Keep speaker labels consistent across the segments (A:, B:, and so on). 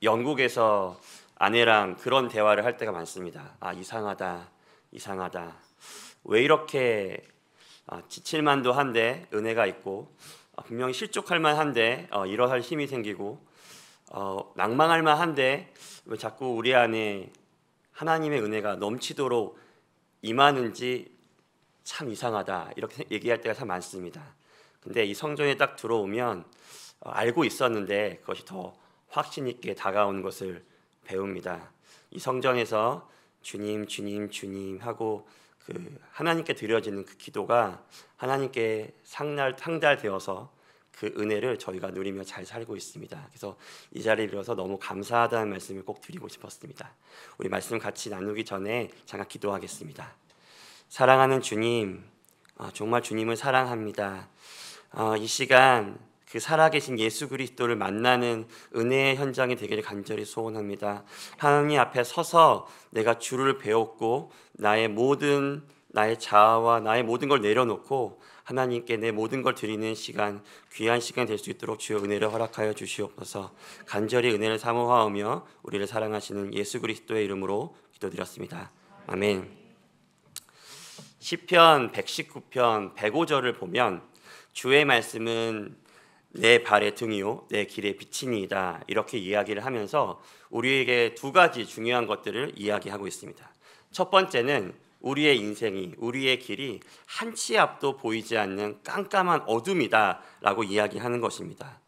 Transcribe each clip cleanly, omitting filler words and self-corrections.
A: 영국에서 아내랑 그런 대화를 할 때가 많습니다. 이상하다, 이상하다. 왜 이렇게 지칠만도 한데 은혜가 있고 분명히 실족할 만한데 일어설 힘이 생기고 낭망할 만한데 왜 자꾸 우리 안에 하나님의 은혜가 넘치도록 임하는지 참 이상하다, 이렇게 얘기할 때가 참 많습니다. 근데 이 성전에 딱 들어오면 알고 있었는데 그것이 더 확신 있게 다가오는 것을 배웁니다. 이 성전에서 주님, 주님, 주님 하고 그 하나님께 드려지는 그 기도가 하나님께 상달되어서 그 은혜를 저희가 누리며 잘 살고 있습니다. 그래서 이 자리를 빌어서 너무 감사하다는 말씀을 꼭 드리고 싶었습니다. 우리 말씀 같이 나누기 전에 잠깐 기도하겠습니다. 사랑하는 주님, 정말 주님을 사랑합니다. 이 시간 그 살아계신 예수 그리스도를 만나는 은혜의 현장이 되기를 간절히 소원합니다. 하나님 앞에 서서 내가 주를 배웠고 나의 자아와 나의 모든 걸 내려놓고 하나님께 내 모든 걸 드리는 시간, 귀한 시간 될 수 있도록 주의 은혜를 허락하여 주시옵소서. 간절히 은혜를 사모하오며 우리를 사랑하시는 예수 그리스도의 이름으로 기도드렸습니다. 아멘. 시편 119편 105절을 보면 주의 말씀은 내 발의 등이요 내 길의 빛이니이다, 이렇게 이야기를 하면서 우리에게 두 가지 중요한 것들을 이야기하고 있습니다. 첫 번째는 우리의 인생이, 우리의 길이 한치 앞도 보이지 않는 깜깜한 어둠이다 라고 이야기하는 것입니다.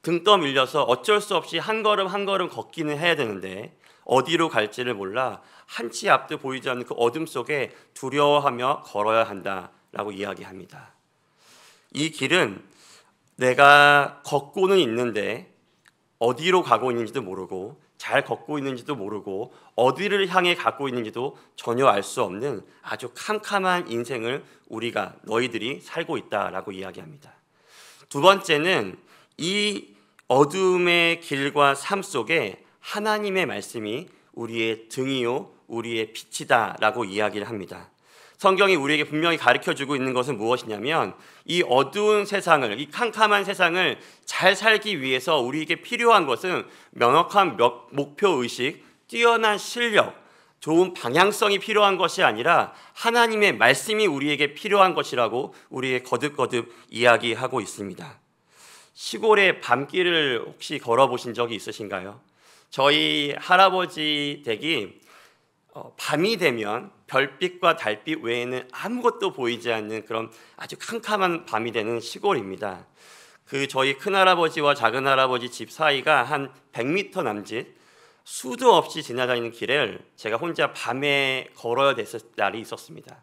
A: 등 떠밀려서 어쩔 수 없이 한 걸음 한 걸음 걷기는 해야 되는데 어디로 갈지를 몰라 한치 앞도 보이지 않는 그 어둠 속에 두려워하며 걸어야 한다라고 이야기합니다. 이 길은 내가 걷고는 있는데 어디로 가고 있는지도 모르고 잘 걷고 있는지도 모르고 어디를 향해 가고 있는지도 전혀 알 수 없는 아주 캄캄한 인생을 너희들이 살고 있다라고 이야기합니다. 두 번째는 이 어둠의 길과 삶 속에 하나님의 말씀이 우리의 등이요 우리의 빛이다라고 이야기를 합니다. 성경이 우리에게 분명히 가르쳐주고 있는 것은 무엇이냐면 이 어두운 세상을, 이 캄캄한 세상을 잘 살기 위해서 우리에게 필요한 것은 명확한 목표의식, 뛰어난 실력, 좋은 방향성이 필요한 것이 아니라 하나님의 말씀이 우리에게 필요한 것이라고 우리에게 거듭거듭 이야기하고 있습니다. 시골의 밤길을 혹시 걸어보신 적이 있으신가요? 저희 할아버지 댁이 밤이 되면 별빛과 달빛 외에는 아무것도 보이지 않는 그런 아주 캄캄한 밤이 되는 시골입니다. 저희 큰할아버지와 작은할아버지 집 사이가 한 100m 남짓, 수도 없이 지나다니는 길을 제가 혼자 밤에 걸어야 됐을 날이 있었습니다.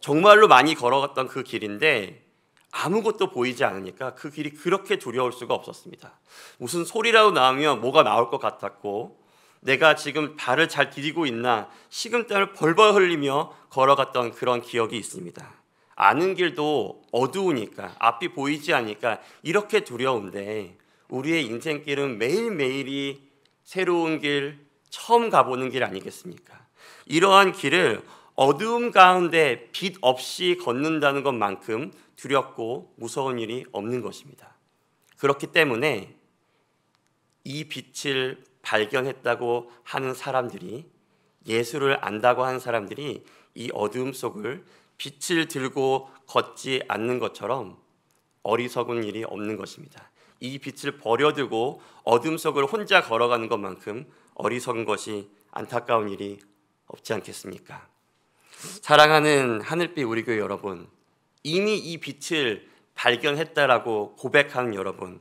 A: 정말로 많이 걸어갔던 그 길인데 아무것도 보이지 않으니까 그 길이 그렇게 두려울 수가 없었습니다. 무슨 소리라도 나오면 뭐가 나올 것 같았고 내가 지금 발을 잘 디디고 있나 식은땀을 벌벌 흘리며 걸어갔던 그런 기억이 있습니다. 아는 길도 어두우니까, 앞이 보이지 않으니까 이렇게 두려운데 우리의 인생길은 매일매일이 새로운 길, 처음 가보는 길 아니겠습니까? 이러한 길을 어두움 가운데 빛 없이 걷는다는 것만큼 두렵고 무서운 일이 없는 것입니다. 그렇기 때문에 이 빛을 발견했다고 하는 사람들이, 예수를 안다고 하는 사람들이 이 어두움 속을 빛을 들고 걷지 않는 것처럼 어리석은 일이 없는 것입니다. 이 빛을 버려두고 어둠 속을 혼자 걸어가는 것만큼 어리석은 것이, 안타까운 일이 없지 않겠습니까? 사랑하는 하늘빛 우리 교회 여러분, 이미 이 빛을 발견했다라고 고백하는 여러분,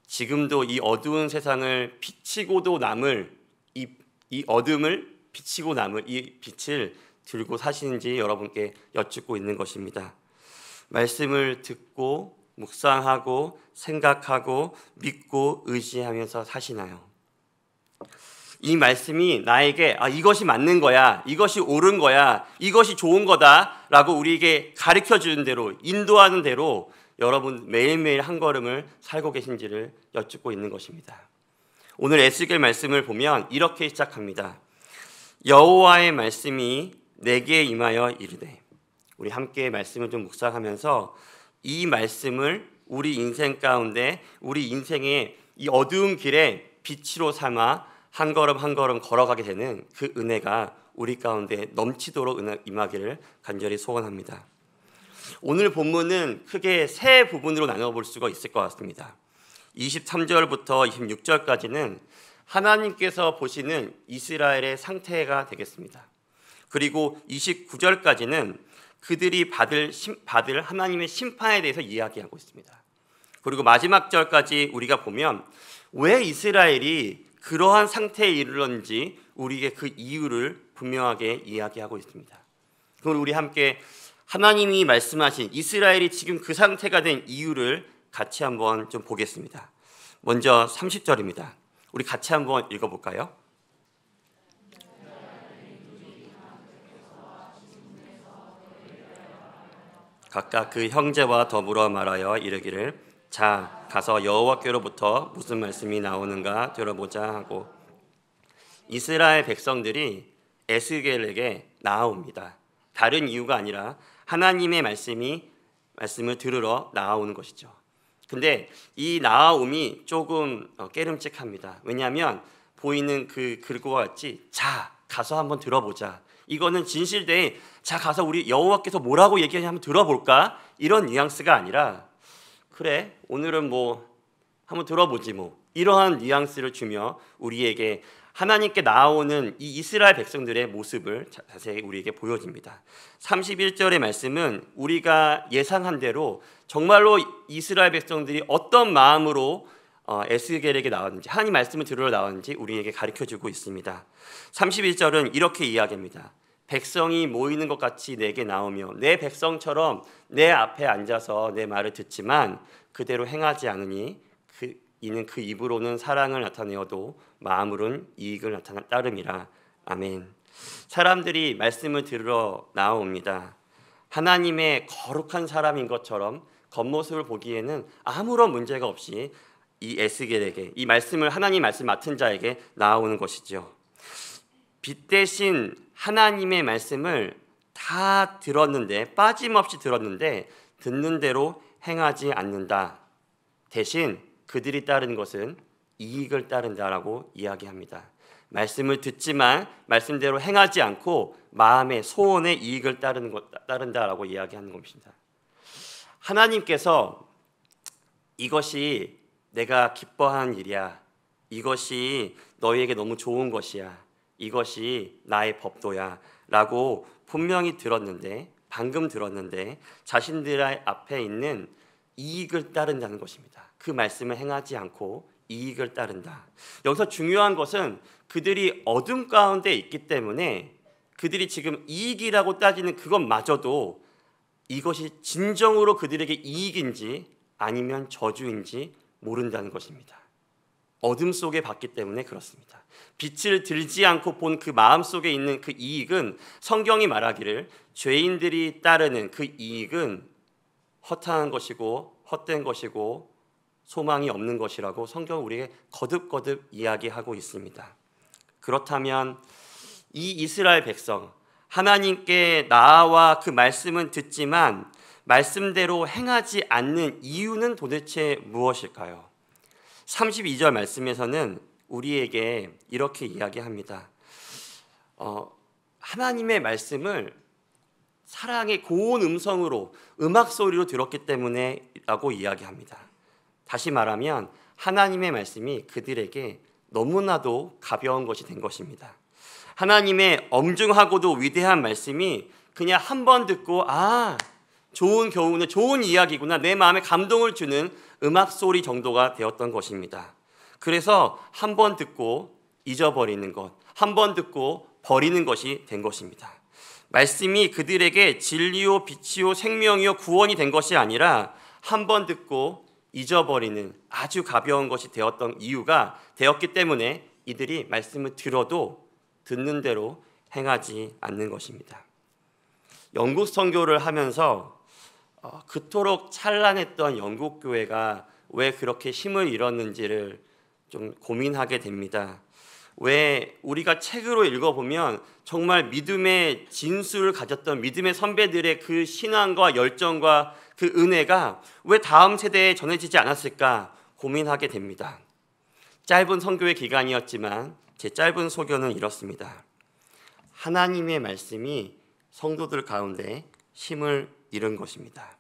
A: 지금도 이 어두운 세상을 비치고도 남을 이 어둠을 비치고 남을 이 빛을 들고 사시는지 여러분께 여쭙고 있는 것입니다. 말씀을 듣고 묵상하고 생각하고 믿고 의지하면서 사시나요? 이 말씀이 나에게 이것이 맞는 거야, 이것이 옳은 거야, 이것이 좋은 거다라고 우리에게 가르쳐주는 대로, 인도하는 대로 여러분 매일매일 한 걸음을 살고 계신지를 여쭙고 있는 것입니다. 오늘 에스겔 말씀을 보면 이렇게 시작합니다. 여호와의 말씀이 내게 임하여 이르되. 우리 함께 말씀을 좀 묵상하면서 이 말씀을 우리 인생 가운데, 우리 인생의 이 어두운 길에 빛으로 삼아 한 걸음 한 걸음 걸어가게 되는 그 은혜가 우리 가운데 넘치도록 임하기를 간절히 소원합니다. 오늘 본문은 크게 세 부분으로 나눠볼 수가 있을 것 같습니다. 23절부터 26절까지는 하나님께서 보시는 이스라엘의 상태가 되겠습니다. 그리고 29절까지는 그들이 받을 하나님의 심판에 대해서 이야기하고 있습니다. 그리고 마지막 절까지 우리가 보면 왜 이스라엘이 그러한 상태에 이르렀는지 우리에게 그 이유를 분명하게 이야기하고 있습니다. 그럼 우리 함께 하나님이 말씀하신 이스라엘이 지금 그 상태가 된 이유를 같이 한번 좀 보겠습니다. 먼저 30절입니다. 우리 같이 한번 읽어볼까요? 각각 그 형제와 더불어 말하여 이르기를 자 가서 여호와께로부터 무슨 말씀이 나오는가 들어보자 하고 이스라엘 백성들이 에스겔에게 나아옵니다. 다른 이유가 아니라 하나님의 말씀을 들으러 나아오는 것이죠. 근데 이 나아옴이 조금 깨름칙합니다. 왜냐하면 보이는 그 글과 같이 자 가서 한번 들어보자. 이거는 진실되이 자 가서 우리 여호와께서 뭐라고 얘기하냐 한번 들어볼까? 이런 뉘앙스가 아니라 그래 오늘은 뭐 한번 들어보지 뭐 이러한 뉘앙스를 주며 우리에게 하나님께 나아오는 이 이스라엘 백성들의 모습을 자세히 우리에게 보여줍니다. 31절의 말씀은 우리가 예상한 대로 정말로 이스라엘 백성들이 어떤 마음으로 에스겔에게 나왔는지 하나님 말씀을 들으러 나왔는지 우리에게 가르쳐주고 있습니다. 31절은 이렇게 이야기합니다. 백성이 모이는 것 같이 내게 나오며 내 백성처럼 내 앞에 앉아서 내 말을 듣지만 그대로 행하지 않으니 이는 그 입으로는 사랑을 나타내어도 마음으로는 이익을 따름이라. 아멘. 사람들이 말씀을 들으러 나옵니다. 하나님의 거룩한 사람인 것처럼 겉모습을 보기에는 아무런 문제가 없이 이 에스겔에게 이 말씀을 하나님 말씀 맡은 자에게 나오는 것이죠. 빛 대신 하나님의 말씀을 다 들었는데 빠짐없이 들었는데 듣는 대로 행하지 않는다. 대신 그들이 따른 것은 이익을 따른다라고 이야기합니다. 말씀을 듣지만 말씀대로 행하지 않고 마음의 소원의 이익을 따른다라고 이야기하는 것입니다. 하나님께서 이것이 내가 기뻐하는 일이야. 이것이 너희에게 너무 좋은 것이야. 이것이 나의 법도야 라고 분명히 방금 들었는데 자신들 앞에 있는 이익을 따른다는 것입니다. 그 말씀을 행하지 않고 이익을 따른다. 여기서 중요한 것은 그들이 어둠 가운데 있기 때문에 그들이 지금 이익이라고 따지는 그것마저도 이것이 진정으로 그들에게 이익인지 아니면 저주인지 모른다는 것입니다. 어둠 속에 봤기 때문에 그렇습니다. 빛을 들지 않고 본 그 마음 속에 있는 그 이익은 성경이 말하기를 죄인들이 따르는 그 이익은 허탄한 것이고 헛된 것이고 소망이 없는 것이라고 성경은 우리에게 거듭거듭 이야기하고 있습니다. 그렇다면 이 이스라엘 백성 하나님께 나와 그 말씀은 듣지만 말씀대로 행하지 않는 이유는 도대체 무엇일까요? 32절 말씀에서는 우리에게 이렇게 이야기합니다. 하나님의 말씀을 사랑의 고운 음성으로 음악 소리로 들었기 때문에 라고 이야기합니다. 다시 말하면 하나님의 말씀이 그들에게 너무나도 가벼운 것이 된 것입니다. 하나님의 엄중하고도 위대한 말씀이 그냥 한 번 듣고 좋은 교훈의 좋은 이야기구나 내 마음에 감동을 주는 음악 소리 정도가 되었던 것입니다. 그래서 한 번 듣고 잊어버리는 것, 한 번 듣고 버리는 것이 된 것입니다. 말씀이 그들에게 진리요 빛이요 생명이요 구원이 된 것이 아니라 한 번 듣고 잊어버리는 아주 가벼운 것이 되었기 때문에 이들이 말씀을 들어도 듣는 대로 행하지 않는 것입니다. 영국 선교를 하면서 그토록 찬란했던 영국 교회가 왜 그렇게 힘을 잃었는지를 좀 고민하게 됩니다. 왜 우리가 책으로 읽어보면 정말 믿음의 진수를 가졌던 믿음의 선배들의 그 신앙과 열정과 그 은혜가 왜 다음 세대에 전해지지 않았을까 고민하게 됩니다. 짧은 선교의 기간이었지만 제 짧은 소견은 이렇습니다. 하나님의 말씀이 성도들 가운데 힘을 잃은 것입니다.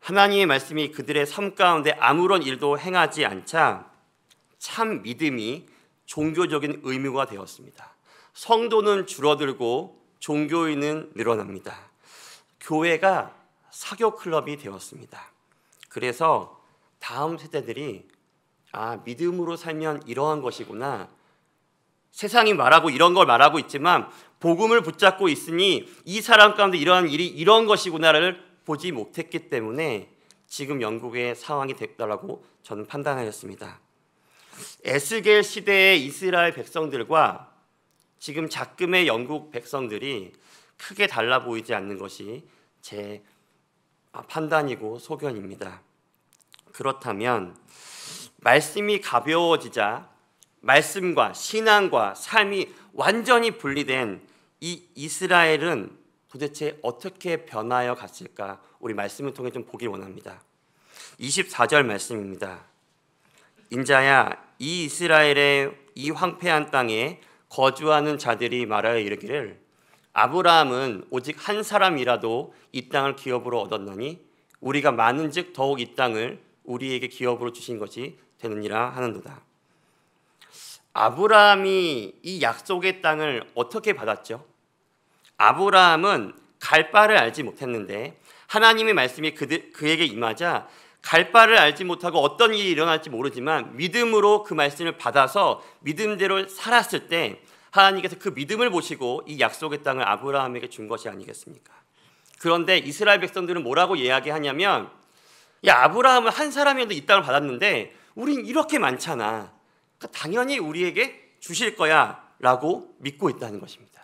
A: 하나님의 말씀이 그들의 삶 가운데 아무런 일도 행하지 않자 참 믿음이 종교적인 의무가 되었습니다. 성도는 줄어들고 종교인은 늘어납니다. 교회가 사교 클럽이 되었습니다. 그래서 다음 세대들이 믿음으로 살면 이러한 것이구나. 세상이 말하고 이런 걸 말하고 있지만 복음을 붙잡고 있으니 이 사람 가운데 이러한 일이 이런 것이구나를 보지 못했기 때문에 지금 영국의 상황이 됐다라고 저는 판단하였습니다. 에스겔 시대의 이스라엘 백성들과 지금 작금의 영국 백성들이 크게 달라 보이지 않는 것이 제 판단이고 소견입니다. 그렇다면 말씀이 가벼워지자 말씀과 신앙과 삶이 완전히 분리된 이 이스라엘은 도대체 어떻게 변하여 갔을까? 우리 말씀을 통해 좀 보길 원합니다. 24절 말씀입니다. 인자야, 이 이스라엘의 이 황폐한 땅에 거주하는 자들이 말하여 이르기를 아브라함은 오직 한 사람이라도 이 땅을 기업으로 얻었나니 우리가 많은즉 더욱 이 땅을 우리에게 기업으로 주신 것이 되느니라 하는도다. 아브라함이 이 약속의 땅을 어떻게 받았죠? 아브라함은 갈 바를 알지 못했는데 하나님의 말씀이 그에게 임하자 갈 바를 알지 못하고 어떤 일이 일어날지 모르지만 믿음으로 그 말씀을 받아서 믿음대로 살았을 때 하나님께서 그 믿음을 보시고 이 약속의 땅을 아브라함에게 준 것이 아니겠습니까? 그런데 이스라엘 백성들은 뭐라고 이야기하냐면 아브라함은 한 사람이라도 이 땅을 받았는데 우린 이렇게 많잖아. 그러니까 당연히 우리에게 주실 거야 라고 믿고 있다는 것입니다.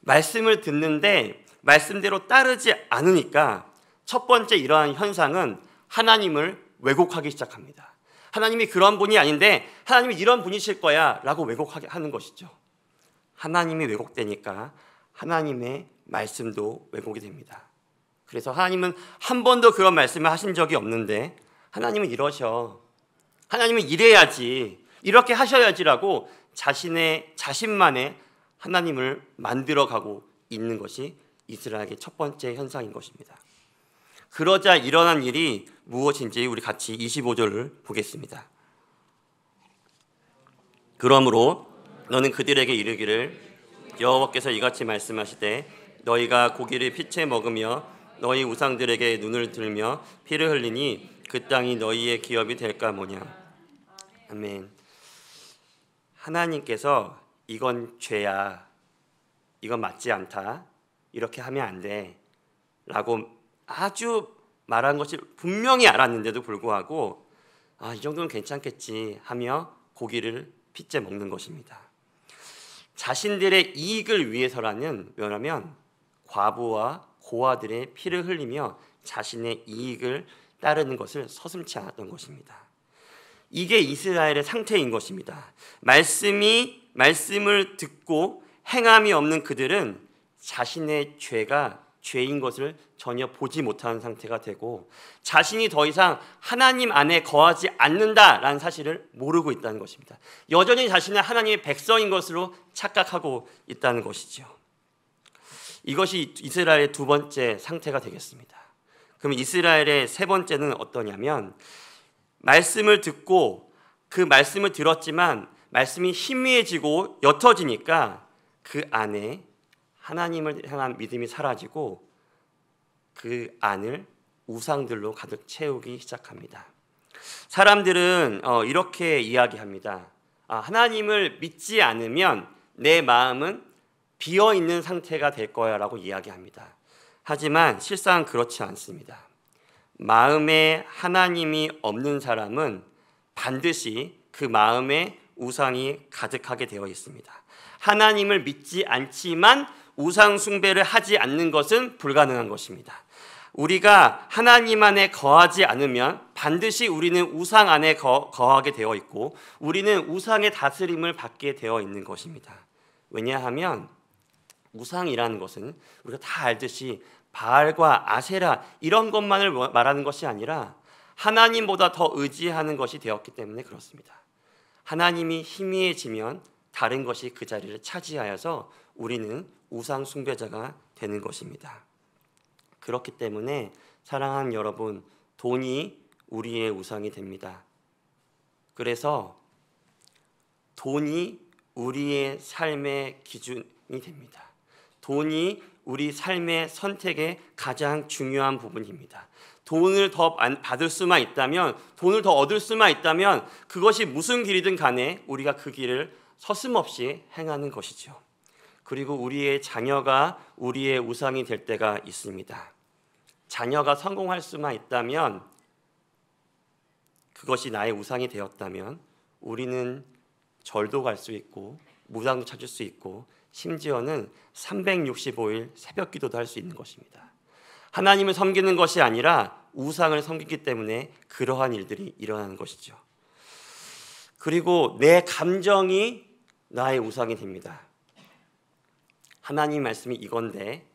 A: 말씀을 듣는데 말씀대로 따르지 않으니까 첫 번째 이러한 현상은 하나님을 왜곡하기 시작합니다. 하나님이 그런 분이 아닌데 하나님이 이런 분이실 거야 라고 왜곡하게 하는 것이죠. 하나님이 왜곡되니까 하나님의 말씀도 왜곡이 됩니다. 그래서 하나님은 한 번도 그런 말씀을 하신 적이 없는데 하나님은 이러셔. 하나님은 이래야지. 이렇게 하셔야지라고 자신만의 하나님을 만들어가고 있는 것이 이스라엘의 첫 번째 현상인 것입니다. 그러자 일어난 일이 무엇인지 우리 같이 25절을 보겠습니다. 그러므로 너는 그들에게 이르기를 여호와께서 이같이 말씀하시되 너희가 고기를 피채 먹으며 너희 우상들에게 눈을 들며 피를 흘리니 그 땅이 너희의 기업이 될까 뭐냐. 아멘. 하나님께서 이건 죄야, 이건 맞지 않다, 이렇게 하면 안 돼 라고 아주 말한 것이 분명히 알았는데도 불구하고 이 정도는 괜찮겠지 하며 고기를 피째 먹는 것입니다. 자신들의 이익을 위해서라는 뭐냐면 과부와 고아들의 피를 흘리며 자신의 이익을 따르는 것을 서슴지 않았던 것입니다. 이게 이스라엘의 상태인 것입니다. 말씀을 듣고 행함이 없는 그들은 자신의 죄가 죄인 것을 전혀 보지 못하는 상태가 되고 자신이 더 이상 하나님 안에 거하지 않는다라는 사실을 모르고 있다는 것입니다. 여전히 자신은 하나님의 백성인 것으로 착각하고 있다는 것이죠. 이것이 이스라엘의 두 번째 상태가 되겠습니다. 그럼 이스라엘의 세 번째는 어떠냐면 말씀을 듣고 그 말씀을 들었지만 말씀이 희미해지고 옅어지니까 그 안에 하나님을 향한 믿음이 사라지고 그 안을 우상들로 가득 채우기 시작합니다. 사람들은 이렇게 이야기합니다. 하나님을 믿지 않으면 내 마음은 비어있는 상태가 될 거야 라고 이야기합니다. 하지만 실상은 그렇지 않습니다. 마음에 하나님이 없는 사람은 반드시 그 마음에 우상이 가득하게 되어 있습니다. 하나님을 믿지 않지만 우상 숭배를 하지 않는 것은 불가능한 것입니다. 우리가 하나님 안에 거하지 않으면 반드시 우리는 우상 안에 거하게 되어 있고 우리는 우상의 다스림을 받게 되어 있는 것입니다. 왜냐하면 우상이라는 것은 우리가 다 알듯이 바알과 아세라 이런 것만을 말하는 것이 아니라 하나님보다 더 의지하는 것이 되었기 때문에 그렇습니다. 하나님이 희미해지면 다른 것이 그 자리를 차지하여서 우리는 우상 숭배자가 되는 것입니다. 그렇기 때문에 사랑하는 여러분, 돈이 우리의 우상이 됩니다. 그래서 돈이 우리의 삶의 기준이 됩니다. 돈이 우리 삶의 선택의 가장 중요한 부분입니다. 돈을 더 받을 수만 있다면, 돈을 더 얻을 수만 있다면 그것이 무슨 길이든 간에 우리가 그 길을 서슴없이 행하는 것이죠. 그리고 우리의 자녀가 우리의 우상이 될 때가 있습니다. 자녀가 성공할 수만 있다면, 그것이 나의 우상이 되었다면 우리는 절도 갈 수 있고 무당도 찾을 수 있고 심지어는 365일 새벽 기도도 할 수 있는 것입니다. 하나님을 섬기는 것이 아니라 우상을 섬기기 때문에 그러한 일들이 일어나는 것이죠. 그리고 내 감정이 나의 우상이 됩니다. 하나님 말씀이 이건데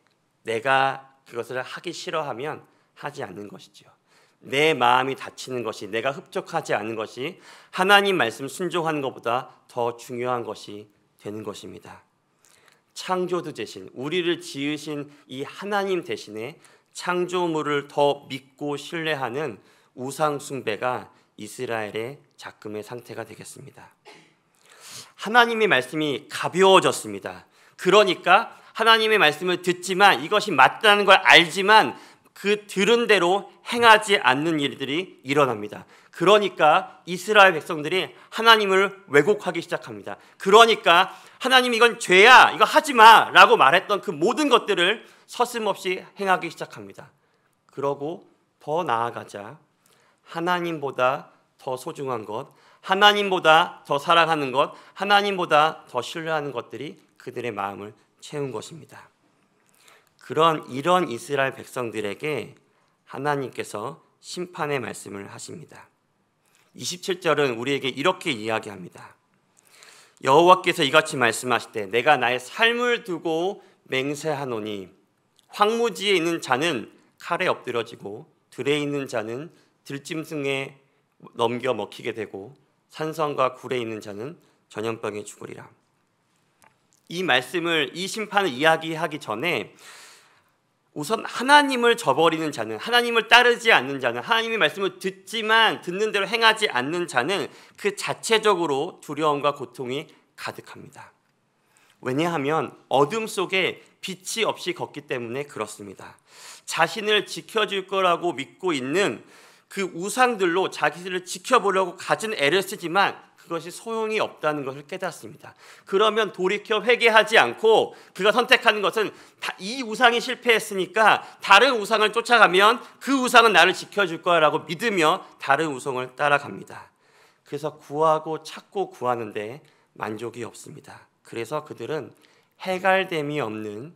A: 내가 그것을 하기 싫어하면 하지 않는 것이죠. 내 마음이 다치는 것이, 내가 흡족하지 않은 것이 하나님 말씀 순종하는 것보다 더 중요한 것이 되는 것입니다. 창조주 대신, 우리를 지으신 이 하나님 대신에 창조물을 더 믿고 신뢰하는 우상 숭배가 이스라엘의 작금의 상태가 되겠습니다. 하나님의 말씀이 가벼워졌습니다. 그러니까 하나님의 말씀을 듣지만, 이것이 맞다는 걸 알지만 그 들은 대로 행하지 않는 일들이 일어납니다. 그러니까 이스라엘 백성들이 하나님을 왜곡하기 시작합니다. 그러니까 하나님 이건 죄야, 이거 하지 마 라고 말했던 그 모든 것들을 서슴없이 행하기 시작합니다. 그러고 더 나아가자 하나님보다 더 소중한 것, 하나님보다 더 사랑하는 것, 하나님보다 더 신뢰하는 것들이 그들의 마음을 채운 것입니다. 이런 이스라엘 백성들에게 하나님께서 심판의 말씀을 하십니다. 27절은 우리에게 이렇게 이야기합니다. 여호와께서 이같이 말씀하시되 내가 나의 삶을 두고 맹세하노니 황무지에 있는 자는 칼에 엎드러지고 들에 있는 자는 들짐승에 넘겨 먹히게 되고 산성과 굴에 있는 자는 전염병에 죽으리라. 이 말씀을, 이 심판을 이야기하기 전에 우선 하나님을 저버리는 자는, 하나님을 따르지 않는 자는, 하나님의 말씀을 듣지만 듣는 대로 행하지 않는 자는 그 자체적으로 두려움과 고통이 가득합니다. 왜냐하면 어둠 속에 빛이 없이 걷기 때문에 그렇습니다. 자신을 지켜줄 거라고 믿고 있는 그 우상들로 자기를 지켜보려고 가진 애를 쓰지만 그것이 소용이 없다는 것을 깨닫습니다. 그러면 돌이켜 회개하지 않고 그가 선택하는 것은 이 우상이 실패했으니까 다른 우상을 쫓아가면 그 우상은 나를 지켜줄 거라고 믿으며 다른 우상을 따라갑니다. 그래서 구하고 찾고 구하는데 만족이 없습니다. 그래서 그들은 해갈됨이 없는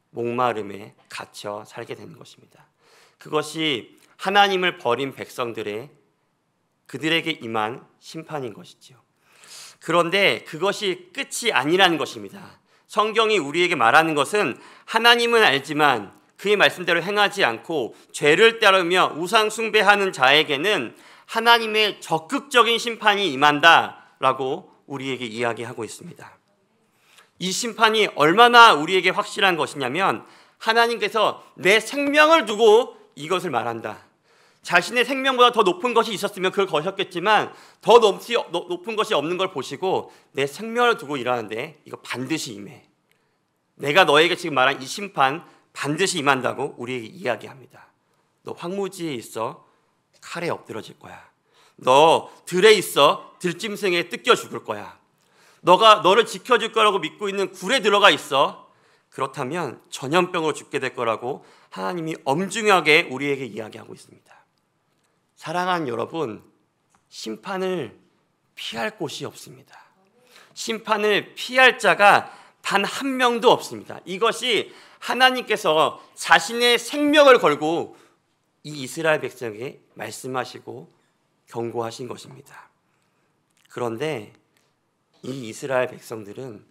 A: 목마름에 갇혀 살게 되는 것입니다. 그것이 하나님을 버린 백성들의, 그들에게 임한 심판인 것이죠. 그런데 그것이 끝이 아니라는 것입니다. 성경이 우리에게 말하는 것은 하나님은 알지만 그의 말씀대로 행하지 않고 죄를 따르며 우상 숭배하는 자에게는 하나님의 적극적인 심판이 임한다라고 우리에게 이야기하고 있습니다. 이 심판이 얼마나 우리에게 확실한 것이냐면 하나님께서 내 생명을 두고 이것을 말한다. 자신의 생명보다 더 높은 것이 있었으면 그걸 거셨겠지만 더 높은 것이 없는 걸 보시고 내 생명을 두고 일하는데 이거 반드시 임해. 내가 너에게 지금 말한 이 심판 반드시 임한다고 우리에게 이야기합니다. 너 황무지에 있어 칼에 엎드러질 거야. 너 들에 있어 들짐승에 뜯겨 죽을 거야. 너를 지켜줄 거라고 믿고 있는 굴에 들어가 있어. 그렇다면 전염병으로 죽게 될 거라고 하나님이 엄중하게 우리에게 이야기하고 있습니다. 사랑하는 여러분, 심판을 피할 곳이 없습니다. 심판을 피할 자가 단 한 명도 없습니다. 이것이 하나님께서 자신의 생명을 걸고 이 이스라엘 백성에게 말씀하시고 경고하신 것입니다. 그런데 이 이스라엘 백성들은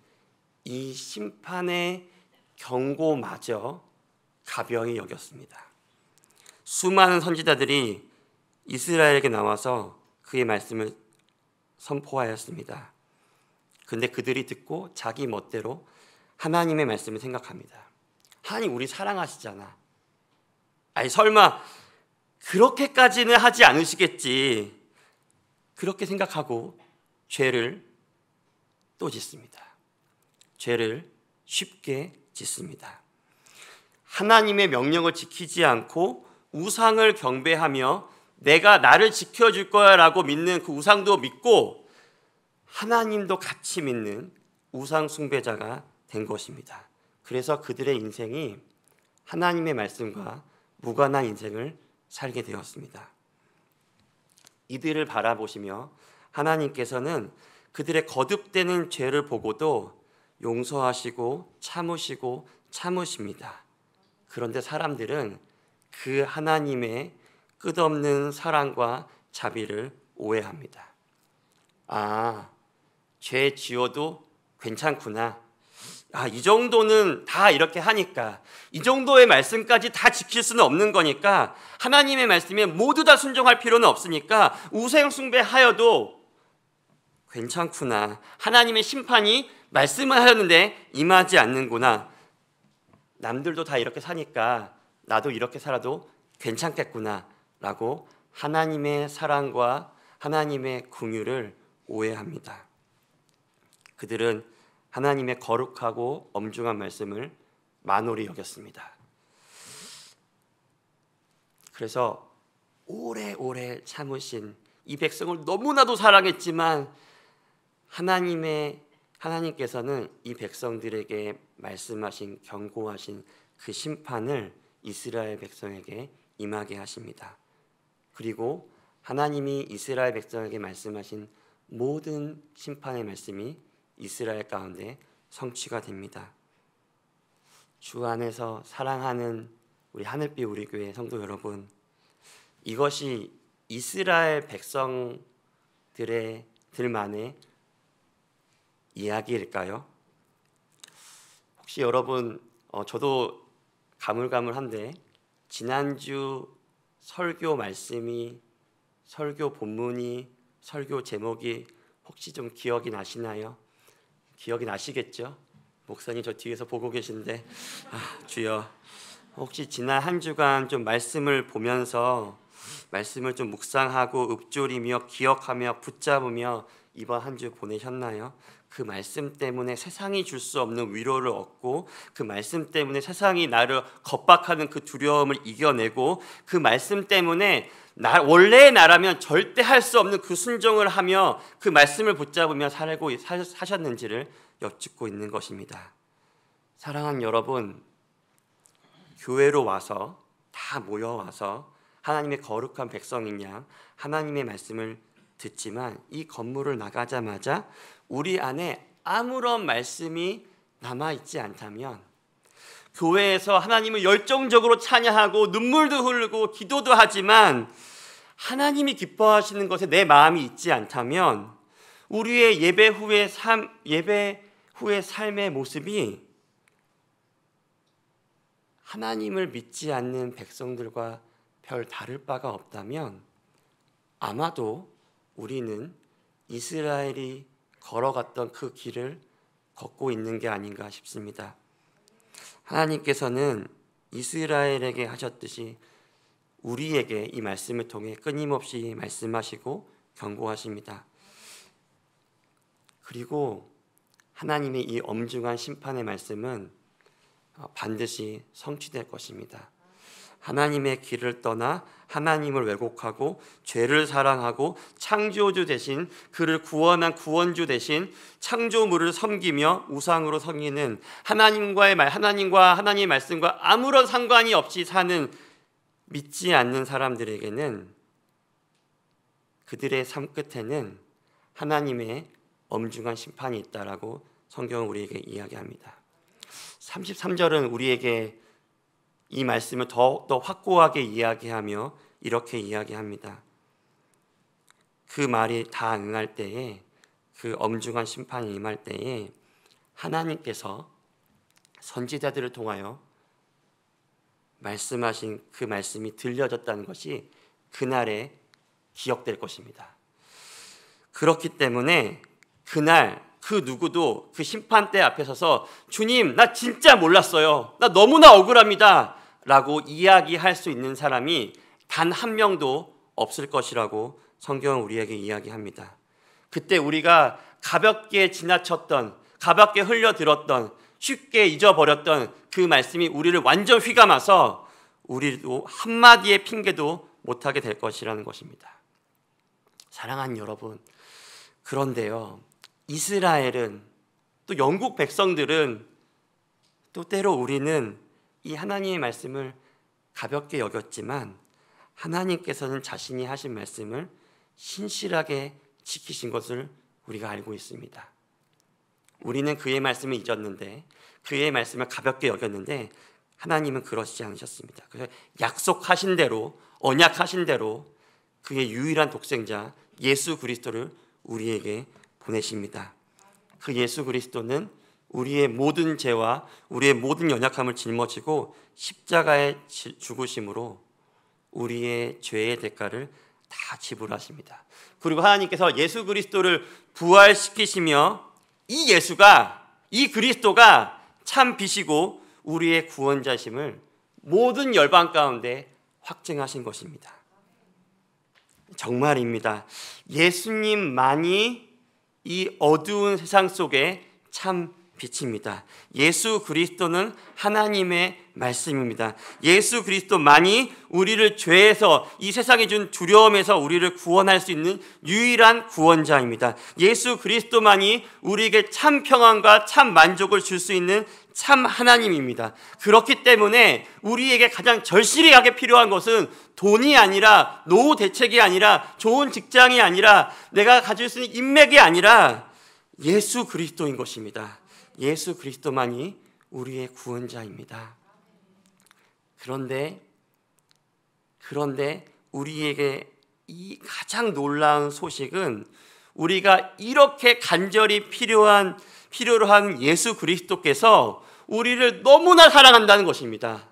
A: 이 심판의 경고마저 가벼이 여겼습니다. 수많은 선지자들이 이스라엘에게 나와서 그의 말씀을 선포하였습니다. 근데 그들이 듣고 자기 멋대로 하나님의 말씀을 생각합니다. 하나님 우리 사랑하시잖아. 아니 설마 그렇게까지는 하지 않으시겠지. 그렇게 생각하고 죄를 또 짓습니다. 죄를 쉽게 짓습니다. 하나님의 명령을 지키지 않고 우상을 경배하며 내가 나를 지켜줄 거야 라고 믿는 그 우상도 믿고 하나님도 같이 믿는 우상 숭배자가 된 것입니다. 그래서 그들의 인생이 하나님의 말씀과 무관한 인생을 살게 되었습니다. 이들을 바라보시며 하나님께서는 그들의 거듭되는 죄를 보고도 용서하시고 참으십니다. 그런데 사람들은 그 하나님의 끝없는 사랑과 자비를 오해합니다. 죄 지어도 괜찮구나. 이 정도는 다 이렇게 하니까, 이 정도의 말씀까지 다 지킬 수는 없는 거니까, 하나님의 말씀에 모두 다 순종할 필요는 없으니까 우상 숭배하여도 괜찮구나. 하나님의 심판이 말씀을 하였는데 임하지 않는구나. 남들도 다 이렇게 사니까 나도 이렇게 살아도 괜찮겠구나 라고 하나님의 사랑과 하나님의 긍휼을 오해합니다. 그들은 하나님의 거룩하고 엄중한 말씀을 만홀히 여겼습니다. 그래서 오래오래 참으신 이 백성을 너무나도 사랑했지만 하나님께서는 이 백성들에게 말씀하신 경고하신 그 심판을 이스라엘 백성에게 임하게 하십니다. 그리고 하나님이 이스라엘 백성에게 말씀하신 모든 심판의 말씀이 이스라엘 가운데 성취가 됩니다. 주 안에서 사랑하는 우리 하늘빛 우리 교회 성도 여러분, 이것이 이스라엘 백성들만의 이야기일까요? 혹시 여러분, 저도 가물가물한데 지난주 설교 말씀이, 설교 본문이, 설교 제목이 혹시 좀 기억이 나시나요? 기억이 나시겠죠? 목사님 저 뒤에서 보고 계신데, 주여, 혹시 지난 한 주간 좀 말씀을 보면서 말씀을 좀 묵상하고 읊조리며 기억하며 붙잡으며 이번 한 주 보내셨나요? 그 말씀 때문에 세상이 줄 수 없는 위로를 얻고, 그 말씀 때문에 세상이 나를 겁박하는 그 두려움을 이겨내고, 그 말씀 때문에 원래의 나라면 절대 할 수 없는 그 순종을 하며 그 말씀을 붙잡으며 사셨는지를 여쭙고 있는 것입니다. 사랑하는 여러분, 교회로 와서 다 모여와서 하나님의 거룩한 백성인 양 하나님의 말씀을 듣지만 이 건물을 나가자마자 우리 안에 아무런 말씀이 남아있지 않다면, 교회에서 하나님을 열정적으로 찬양하고 눈물도 흐르고 기도도 하지만 하나님이 기뻐하시는 것에 내 마음이 있지 않다면 우리의 예배 후의 삶의 모습이 하나님을 믿지 않는 백성들과 별 다를 바가 없다면 아마도 우리는 이스라엘이 걸어갔던 그 길을 걷고 있는 게 아닌가 싶습니다. 하나님께서는 이스라엘에게 하셨듯이 우리에게 이 말씀을 통해 끊임없이 말씀하시고 경고하십니다. 그리고 하나님의 이 엄중한 심판의 말씀은 반드시 성취될 것입니다. 하나님의 길을 떠나 하나님을 왜곡하고 죄를 사랑하고 창조주 대신 그를 구원한 구원주 대신 창조물을 섬기며 우상으로 섬기는 하나님과 하나님의 말씀과 아무런 상관이 없이 사는 믿지 않는 사람들에게는 그들의 삶 끝에는 하나님의 엄중한 심판이 있다라고 성경은 우리에게 이야기합니다. 33절은 우리에게 이 말씀을 더욱더 확고하게 이야기하며 이렇게 이야기합니다. 그 말이 다 응할 때에, 그 엄중한 심판이 임할 때에 하나님께서 선지자들을 통하여 말씀하신 그 말씀이 들려졌다는 것이 그날에 기억될 것입니다. 그렇기 때문에 그날 그 누구도 그 심판대 앞에 서서 주님, 나 진짜 몰랐어요. 나 너무나 억울합니다. 라고 이야기할 수 있는 사람이 단 한 명도 없을 것이라고 성경은 우리에게 이야기합니다. 그때 우리가 가볍게 지나쳤던, 가볍게 흘려들었던, 쉽게 잊어버렸던 그 말씀이 우리를 완전 휘감아서 우리도 한마디의 핑계도 못하게 될 것이라는 것입니다. 사랑하는 여러분, 그런데요, 이스라엘은, 또 영국 백성들은, 또 때로 우리는 이 하나님의 말씀을 가볍게 여겼지만 하나님께서는 자신이 하신 말씀을 신실하게 지키신 것을 우리가 알고 있습니다. 우리는 그의 말씀을 잊었는데, 그의 말씀을 가볍게 여겼는데 하나님은 그러시지 않으셨습니다. 그래서 약속하신 대로, 언약하신 대로 그의 유일한 독생자 예수 그리스도를 우리에게 보내십니다. 그 예수 그리스도는 우리의 모든 죄와 우리의 모든 연약함을 짊어지고 십자가에 죽으심으로 우리의 죄의 대가를 다 지불하십니다. 그리고 하나님께서 예수 그리스도를 부활시키시며 이 예수가, 이 그리스도가 참 빛이고 우리의 구원자심을 모든 열방 가운데 확증하신 것입니다. 정말입니다. 예수님만이 이 어두운 세상 속에 참 빛입니다. 예수 그리스도는 하나님의 말씀입니다. 예수 그리스도만이 우리를 죄에서, 이 세상이 준 두려움에서 우리를 구원할 수 있는 유일한 구원자입니다. 예수 그리스도만이 우리에게 참 평안과 참 만족을 줄 수 있는 참 하나님입니다. 그렇기 때문에 우리에게 가장 절실하게 필요한 것은 돈이 아니라, 노후 대책이 아니라, 좋은 직장이 아니라, 내가 가질 수 있는 인맥이 아니라 예수 그리스도인 것입니다. 예수 그리스도만이 우리의 구원자입니다. 그런데 우리에게 이 가장 놀라운 소식은 우리가 이렇게 간절히 필요로 한 예수 그리스도께서 우리를 너무나 사랑한다는 것입니다.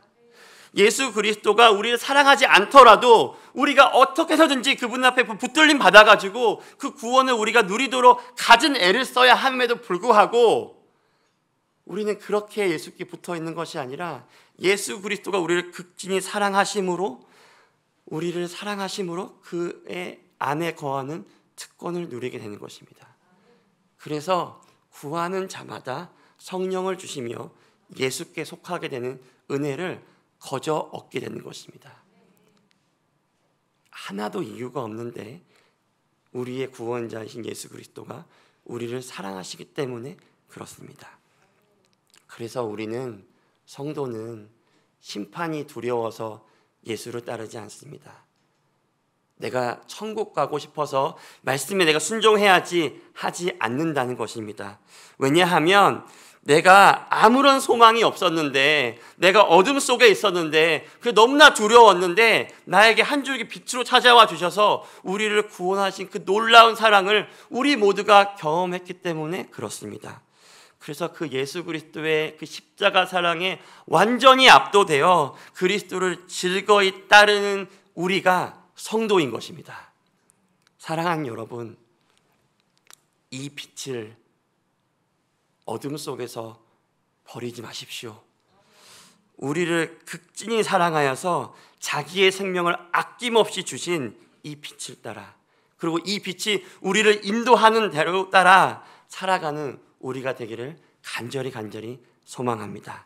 A: 예수 그리스도가 우리를 사랑하지 않더라도 우리가 어떻게 해서든지 그분 앞에 붙들림 받아가지고 그 구원을 우리가 누리도록 갖은 애를 써야 함에도 불구하고 우리는 그렇게 예수께 붙어 있는 것이 아니라 예수 그리스도가 우리를 극진히 사랑하심으로 그의 안에 거하는 특권을 누리게 되는 것입니다. 그래서 구하는 자마다 성령을 주시며 예수께 속하게 되는 은혜를 거저 얻게 되는 것입니다. 하나도 이유가 없는데 우리의 구원자이신 예수 그리스도가 우리를 사랑하시기 때문에 그렇습니다. 그래서 우리는, 성도는 심판이 두려워서 예수를 따르지 않습니다. 내가 천국 가고 싶어서 말씀에 내가 순종해야지 하지 않는다는 것입니다. 왜냐하면 내가 아무런 소망이 없었는데, 내가 어둠 속에 있었는데, 그 너무나 두려웠는데 나에게 한 줄기 빛으로 찾아와 주셔서 우리를 구원하신 그 놀라운 사랑을 우리 모두가 경험했기 때문에 그렇습니다. 그래서 그 예수 그리스도의 그 십자가 사랑에 완전히 압도되어 그리스도를 즐거이 따르는 우리가 성도인 것입니다. 사랑하는 여러분, 이 빛을 어둠 속에서 버리지 마십시오. 우리를 극진히 사랑하여서 자기의 생명을 아낌없이 주신 이 빛을 따라, 그리고 이 빛이 우리를 인도하는 대로 따라 살아가는 우리가 되기를 간절히 소망합니다.